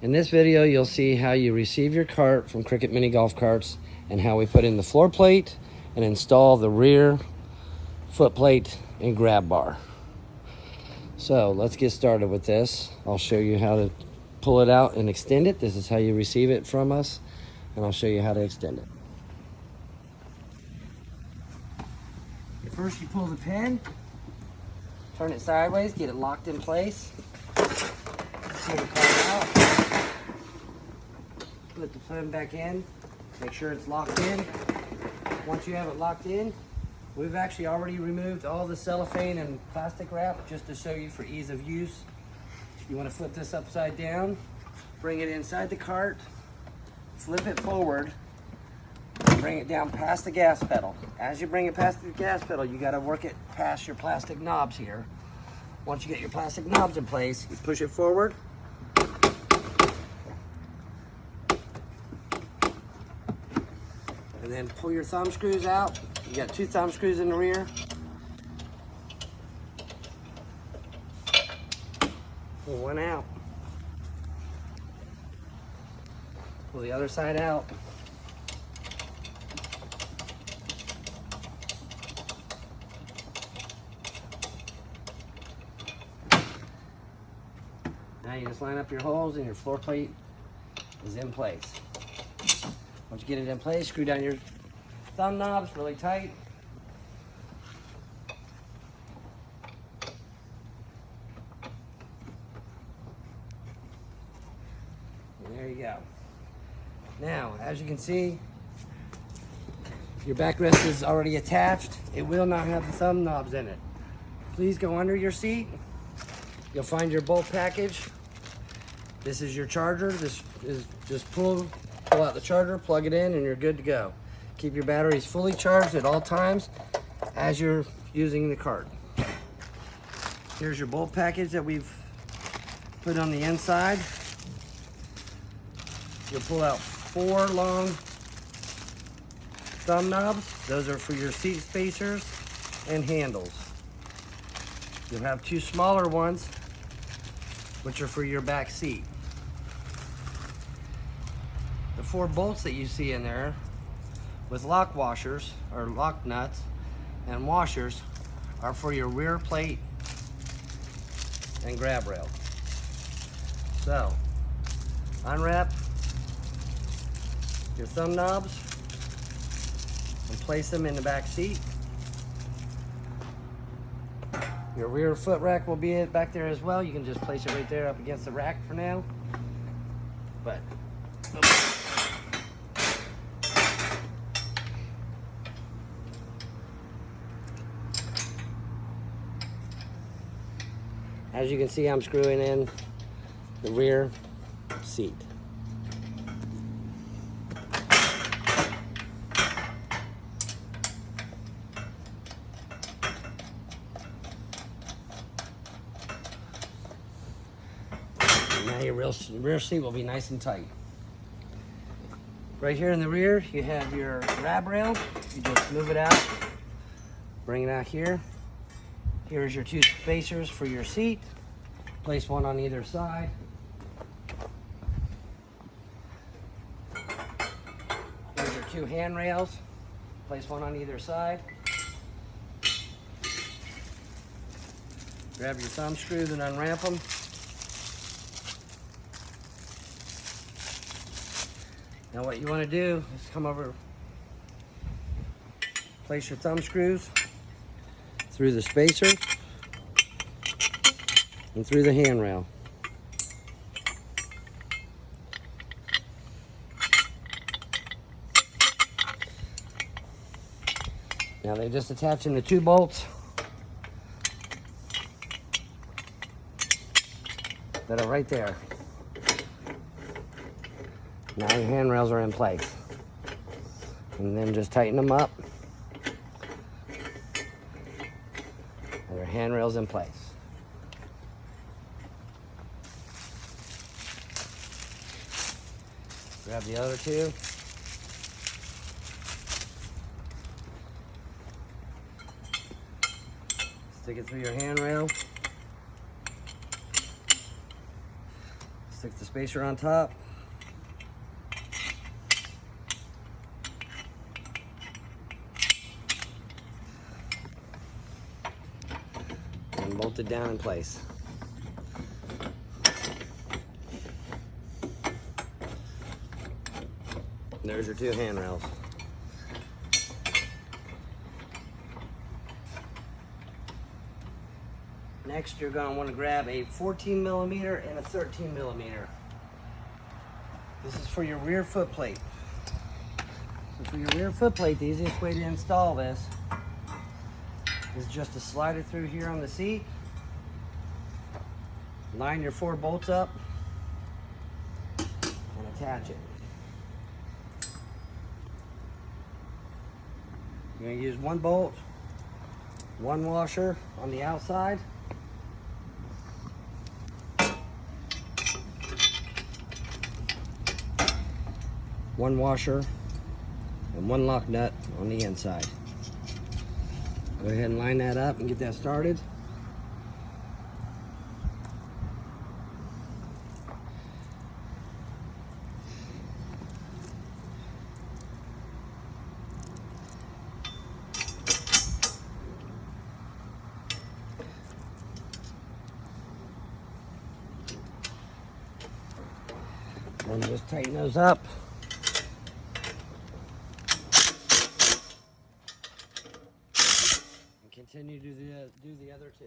In this video, you'll see how you receive your cart from Cricket Mini Golf Carts and how we put in the floor plate and install the rear foot plate and grab bar. So let's get started with this. I'll show you how to pull it out and extend it. This is how you receive it from us, and I'll show you how to extend it. First, you pull the pin, turn it sideways, get it locked in place. Pull the cart out, put the pin back in, make sure it's locked in. Once you have it locked in, we've actually already removed all the cellophane and plastic wrap just to show you for ease of use. You want to flip this upside down, bring it inside the cart, flip it forward, and bring it down past the gas pedal. As you bring it past the gas pedal, you got to work it past your plastic knobs here. Once you get your plastic knobs in place, you push it forward. And then pull your thumb screws out. You got 2 thumb screws in the rear. Pull one out. Pull the other side out. Now you just line up your holes and your floor plate is in place. Once you get it in place, screw down your thumb knobs really tight. And there you go. Now, as you can see, your backrest is already attached. It will not have the thumb knobs in it. Please go under your seat. You'll find your bolt package. This is your charger. This is just pull out the charger, plug it in, and you're good to go. Keep your batteries fully charged at all times as you're using the cart. Here's your bolt package that we've put on the inside. You'll pull out 4 long thumb knobs. Those are for your seat spacers and handles. You'll have 2 smaller ones, which are for your back seat. The 4 bolts that you see in there with lock washers or lock nuts and washers are for your rear plate and grab rail. So, unwrap your thumb knobs and place them in the back seat. Your rear foot rack will be back there as well. You can just place it right there up against the rack for now. But as you can see, I'm screwing in the rear seat. Now your rear seat will be nice and tight. Right here in the rear, you have your grab rail. You just move it out, bring it out here. Here's your 2 spacers for your seat. Place one on either side. Here's your 2 handrails. Place one on either side. Grab your thumb screws and unwrap them. Now what you want to do is come over, place your thumb screws through the spacer and through the handrail. Now they just attach into 2 bolts that are right there. Now your handrails are in place. And then just tighten them up. And your handrails in place. Grab the other 2. Stick it through your handrail. Stick the spacer on top. And bolt it down in place. And there's your 2 handrails. Next, you're going to want to grab a 14 millimeter and a 13 millimeter. This is for your rear foot plate. So for your rear foot plate, the easiest way to install this is just to slide it through here on the seat. Line your 4 bolts up and attach it. You're going to use 1 bolt, 1 washer on the outside. One washer and 1 lock nut on the inside. Go ahead and line that up and get that started. And just tighten those up. Continue to do the other 2.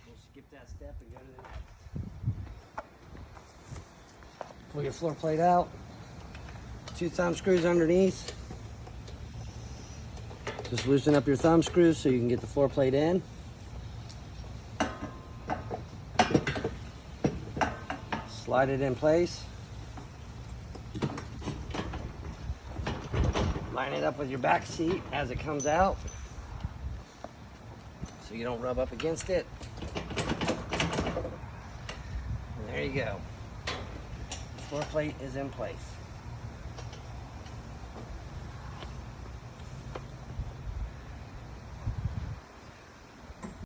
We'll skip that step and go to the next. Pull your floor plate out. 2 thumb screws underneath. Just loosen up your thumb screws so you can get the floor plate in. Slide it in place. Line it up with your back seat as it comes out so you don't rub up against it. And there you go. The floor plate is in place.